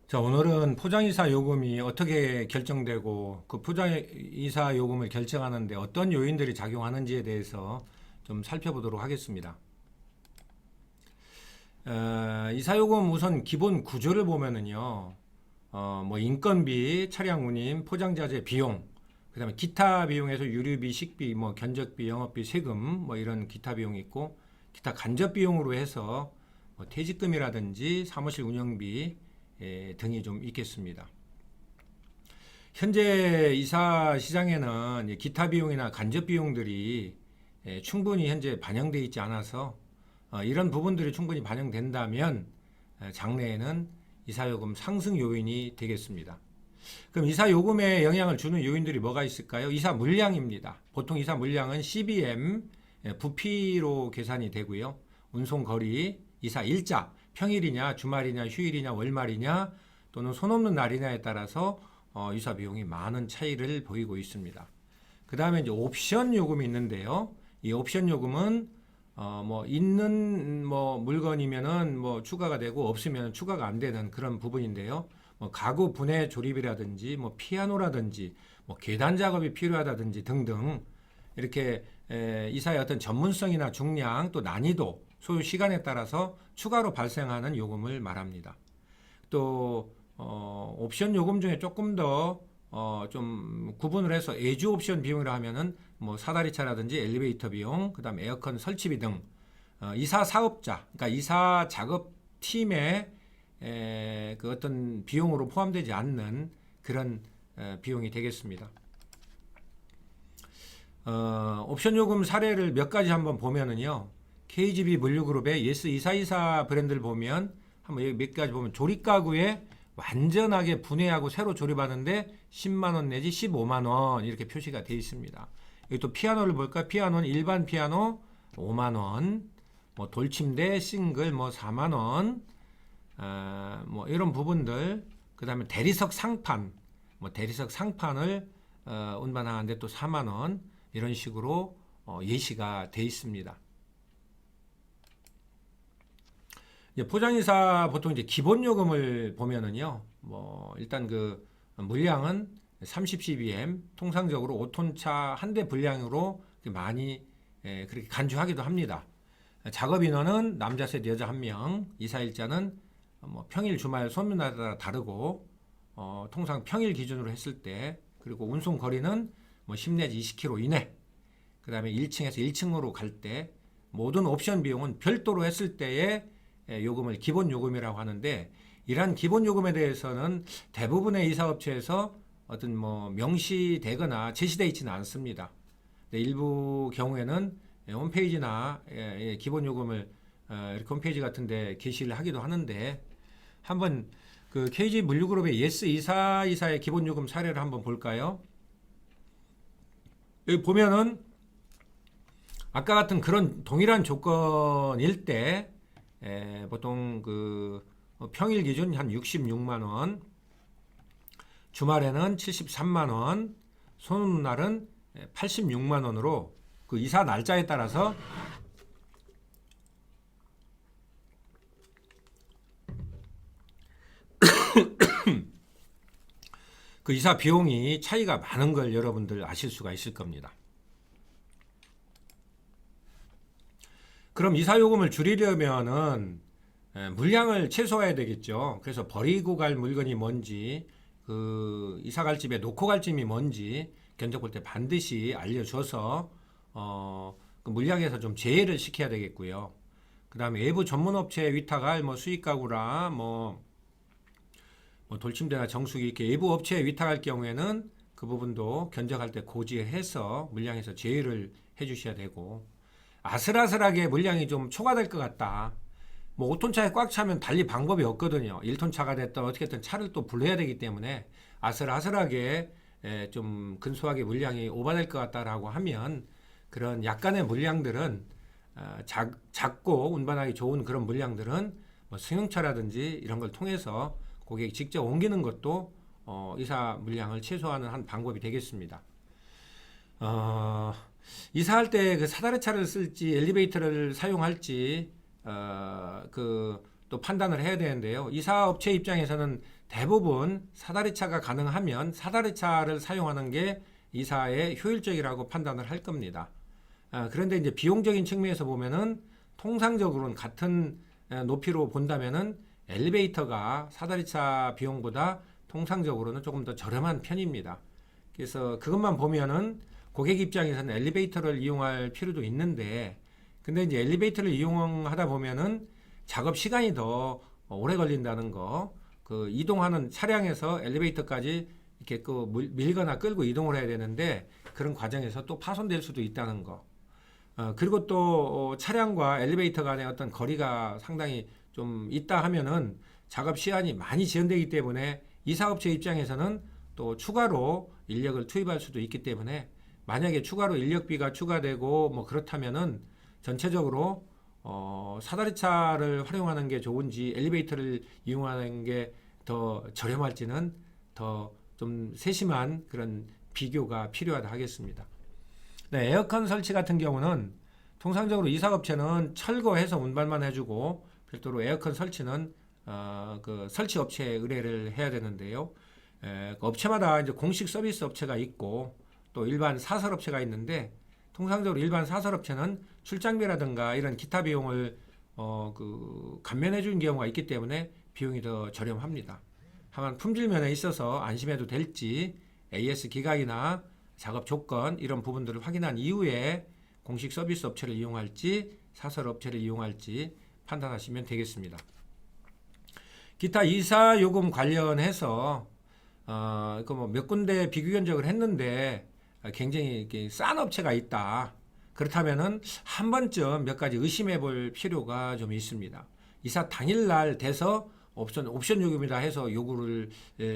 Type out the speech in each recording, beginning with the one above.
자, 오늘은 포장이사 요금이 어떻게 결정되고 그 포장이사 요금을 결정하는데 어떤 요인들이 작용하는지에 대해서 좀 살펴보도록 하겠습니다. 이사요금 우선 기본 구조를 보면은요, 뭐 인건비, 차량 운임, 포장자재 비용, 그다음에 기타 비용에서 유류비, 식비, 뭐 견적비, 영업비, 세금, 뭐 이런 기타 비용이 있고, 기타 간접 비용으로 해서 뭐 퇴직금이라든지 사무실 운영비 등이 좀 있겠습니다. 현재 이사 시장에는 기타 비용이나 간접 비용들이 충분히 현재 반영되어 있지 않아서 이런 부분들이 충분히 반영된다면 장래에는 이사요금 상승 요인이 되겠습니다. 그럼 이사 요금에 영향을 주는 요인들이 뭐가 있을까요? 이사 물량입니다. 보통 이사 물량은 CBM 부피로 계산이 되고요. 운송 거리, 이사 일자, 평일이냐, 주말이냐, 휴일이냐, 월말이냐, 또는 손 없는 날이냐에 따라서 이사 비용이 많은 차이를 보이고 있습니다. 그 다음에 이제 옵션 요금이 있는데요. 이 옵션 요금은 뭐 있는 뭐 물건이면은 뭐 추가가 되고 없으면 추가가 안 되는 그런 부분인데요. 뭐 가구 분해 조립이라든지 뭐 피아노라든지 뭐 계단 작업이 필요하다든지 등등 이렇게 이사의 어떤 전문성이나 중량 또 난이도 소요 시간에 따라서 추가로 발생하는 요금을 말합니다. 또 옵션 요금 중에 조금 더 좀 구분을 해서 애주 옵션 비용이라 하면은 뭐 사다리차라든지 엘리베이터 비용, 그다음 에어컨 설치비 등 이사 사업자, 그러니까 이사 작업 팀의 그 어떤 비용으로 포함되지 않는 그런 비용이 되겠습니다. 옵션 요금 사례를 몇 가지 한번 보면은요. KGB 물류그룹의 예스244 브랜드를 보면 한번 여기 몇 가지 보면 조립 가구에 완전하게 분해하고 새로 조립하는데 10만 원 내지 15만 원 이렇게 표시가 되어 있습니다. 여기 또 피아노를 볼까? 피아노는 일반 피아노 5만 원, 뭐 돌침대 싱글 뭐 4만 원, 뭐 이런 부분들. 그다음에 대리석 상판, 뭐 대리석 상판을 운반하는데 또 4만 원 이런 식으로 예시가 되어 있습니다. 포장이사 보통 이제 기본 요금을 보면은요, 뭐 일단 그 물량은 30cbm, 통상적으로 5톤 차 한 대 분량으로 많이 그렇게 간주하기도 합니다. 작업 인원은 남자 셋 여자 1명, 이사일자는 뭐 평일 주말 소문에 따라 다르고 통상 평일 기준으로 했을 때, 그리고 운송 거리는 뭐 10 내지 20km 이내, 그 다음에 1층에서 1층으로 갈 때 모든 옵션 비용은 별도로 했을 때에 요금을 기본 요금이라고 하는데, 이러한 기본 요금에 대해서는 대부분의 이사업체에서 어떤 뭐 명시되거나 제시되어 있지는 않습니다. 일부 경우에는 홈페이지나 기본 요금을 이렇게 홈페이지 같은데 게시를 하기도 하는데, 한번 그 KG 물류그룹의 예스244의 기본 요금 사례를 한번 볼까요? 여기 보면은 아까 같은 그런 동일한 조건일 때 보통 그 평일 기준 한 66만 원, 주말에는 73만 원, 손 날은 86만 원으로 그 이사 날짜에 따라서 그 이사 비용이 차이가 많은 걸 여러분들 아실 수가 있을 겁니다. 그럼 이사 요금을 줄이려면은 물량을 최소화해야 되겠죠. 그래서 버리고 갈 물건이 뭔지, 그 이사 갈 집에 놓고 갈 짐이 뭔지 견적 볼 때 반드시 알려줘서 그 물량에서 좀 제외를 시켜야 되겠고요. 그 다음에 외부 전문업체에 위탁할 뭐 수익 가구라 뭐 돌침대나 정수기 이렇게 외부 업체에 위탁할 경우에는 그 부분도 견적할 때 고지해서 물량에서 제외를 해주셔야 되고, 아슬아슬하게 물량이 좀 초과될 것 같다. 뭐 5톤 차에 꽉 차면 달리 방법이 없거든요. 1톤 차가 됐든 어떻게든 차를 또 불러야 되기 때문에 아슬아슬하게 좀 근소하게 물량이 오버될 것 같다라고 하면, 그런 약간의 물량들은 작고 운반하기 좋은 그런 물량들은 뭐 승용차라든지 이런 걸 통해서 고객이 직접 옮기는 것도 이사 물량을 최소화하는 한 방법이 되겠습니다. 이사할 때 그 사다리차를 쓸지 엘리베이터를 사용할지 그 또 판단을 해야 되는데요. 이사업체 입장에서는 대부분 사다리차가 가능하면 사다리차를 사용하는 게 이사에 효율적이라고 판단을 할 겁니다. 그런데 이제 비용적인 측면에서 보면은 통상적으로는 같은 높이로 본다면은 엘리베이터가 사다리차 비용보다 통상적으로는 조금 더 저렴한 편입니다. 그래서 그것만 보면은 고객 입장에서는 엘리베이터를 이용할 필요도 있는데, 근데 이제 엘리베이터를 이용하다 보면은 작업 시간이 더 오래 걸린다는 거, 그 이동하는 차량에서 엘리베이터까지 이렇게 그 밀거나 끌고 이동을 해야 되는데 그런 과정에서 또 파손될 수도 있다는 거. 그리고 또 차량과 엘리베이터 간의 어떤 거리가 상당히 좀 있다 하면은 작업 시간이 많이 지연되기 때문에 이사업체 입장에서는 또 추가로 인력을 투입할 수도 있기 때문에 만약에 추가로 인력비가 추가되고 뭐 그렇다면은 전체적으로 사다리차를 활용하는 게 좋은지 엘리베이터를 이용하는 게 더 저렴할지는 더 좀 세심한 그런 비교가 필요하다 하겠습니다. 네, 에어컨 설치 같은 경우는 통상적으로 이사업체는 철거해서 운반만 해주고 별도로 에어컨 설치는 그 설치 업체에 의뢰를 해야 되는데요. 그 업체마다 이제 공식 서비스 업체가 있고 또 일반 사설 업체가 있는데 통상적으로 일반 사설 업체는 출장비라든가 이런 기타 비용을 그 감면해 주는 경우가 있기 때문에 비용이 더 저렴합니다. 다만 품질 면에 있어서 안심해도 될지 AS 기간이나 작업 조건 이런 부분들을 확인한 이후에 공식 서비스 업체를 이용할지 사설 업체를 이용할지 판단하시면 되겠습니다. 기타 이사 요금 관련해서 그 뭐 몇 군데 비교 견적을 했는데 굉장히 이렇게 싼 업체가 있다. 그렇다면은 한 번쯤 몇 가지 의심해 볼 필요가 좀 있습니다. 이사 당일날 돼서 옵션 요금이다 해서 요구를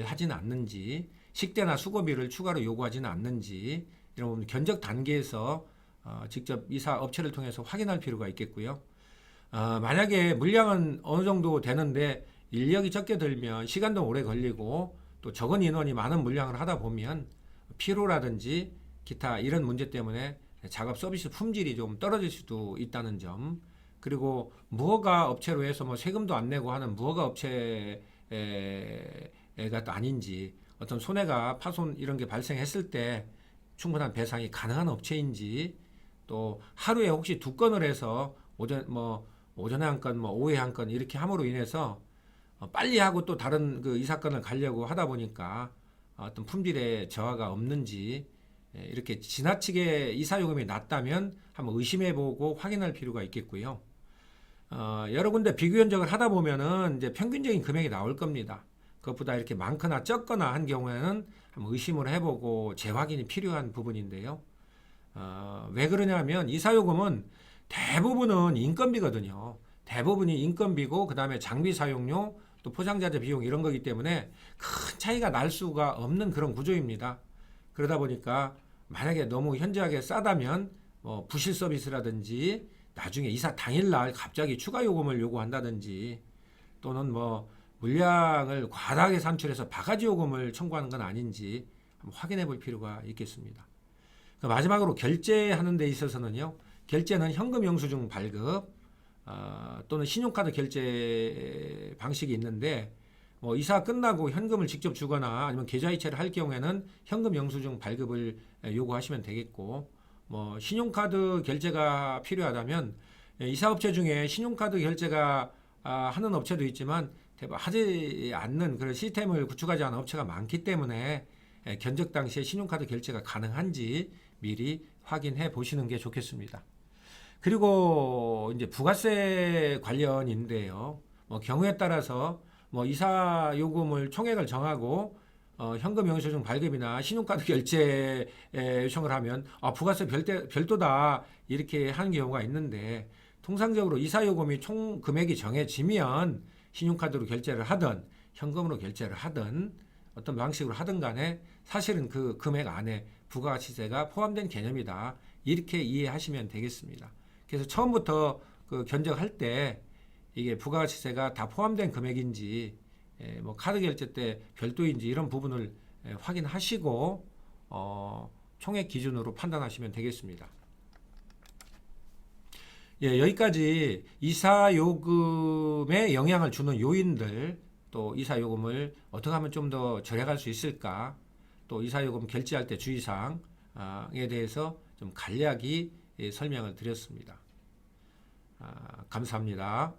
하지는 않는지, 식대나 수고비를 추가로 요구하지는 않는지 이런 부분 견적 단계에서 직접 이사 업체를 통해서 확인할 필요가 있겠고요. 만약에 물량은 어느 정도 되는데 인력이 적게 들면 시간도 오래 걸리고 또 적은 인원이 많은 물량을 하다 보면 피로라든지 기타 이런 문제 때문에 작업 서비스 품질이 좀 떨어질 수도 있다는 점, 그리고 무허가 업체로 해서 뭐 세금도 안 내고 하는 무허가 업체가 또 아닌지, 어떤 손해가 파손 이런 게 발생했을 때 충분한 배상이 가능한 업체인지, 또 하루에 혹시 2건을 해서 오전에 한 건, 뭐 오후에 한 건 이렇게 함으로 인해서 빨리 하고 또 다른 그 이 사건을 가려고 하다 보니까 어떤 품질에 저하가 없는지, 이렇게 지나치게 이사요금이 낮다면 한번 의심해보고 확인할 필요가 있겠고요. 여러 군데 비교 견적을 하다 보면은 이제 평균적인 금액이 나올 겁니다. 그것보다 이렇게 많거나 적거나 한 경우에는 한번 의심을 해보고 재확인이 필요한 부분인데요. 왜 그러냐면 이사요금은 대부분은 인건비거든요. 대부분이 인건비고 그 다음에 장비 사용료 또 포장자재 비용 이런 거기 때문에 큰 차이가 날 수가 없는 그런 구조입니다. 그러다 보니까 만약에 너무 현저하게 싸다면 부실 서비스라든지 나중에 이사 당일날 갑자기 추가 요금을 요구한다든지 또는 뭐 물량을 과다하게 산출해서 바가지 요금을 청구하는 건 아닌지 한번 확인해 볼 필요가 있겠습니다. 마지막으로 결제하는 데 있어서는요. 결제는 현금 영수증 발급 또는 신용카드 결제 방식이 있는데 이사 끝나고 현금을 직접 주거나 아니면 계좌이체를 할 경우에는 현금 영수증 발급을 요구하시면 되겠고, 신용카드 결제가 필요하다면 이사업체 중에 신용카드 결제가 하는 업체도 있지만 대부분 하지 않는 그런 시스템을 구축하지 않은 업체가 많기 때문에 견적 당시에 신용카드 결제가 가능한지 미리 확인해 보시는 게 좋겠습니다. 그리고 이제 부가세 관련인데요. 경우에 따라서 이사 요금을 총액을 정하고 현금 영수증 발급이나 신용카드 결제 요청을 하면 부가세 별도다 이렇게 하는 경우가 있는데, 통상적으로 이사 요금이 총 금액이 정해지면 신용카드로 결제를 하든 현금으로 결제를 하든 어떤 방식으로 하든 간에 사실은 그 금액 안에 부가가치세가 포함된 개념이다 이렇게 이해하시면 되겠습니다. 그래서 처음부터 그 견적할 때 이게 부가가치세가 다 포함된 금액인지 카드 결제 때 별도인지 이런 부분을 확인하시고 총액 기준으로 판단하시면 되겠습니다. 예, 여기까지 이사 요금에 영향을 주는 요인들, 또 이사 요금을 어떻게 하면 좀 더 절약할 수 있을까, 또 이사 요금 결제할 때 주의사항에 대해서 좀 간략히 설명을 드렸습니다. 감사합니다.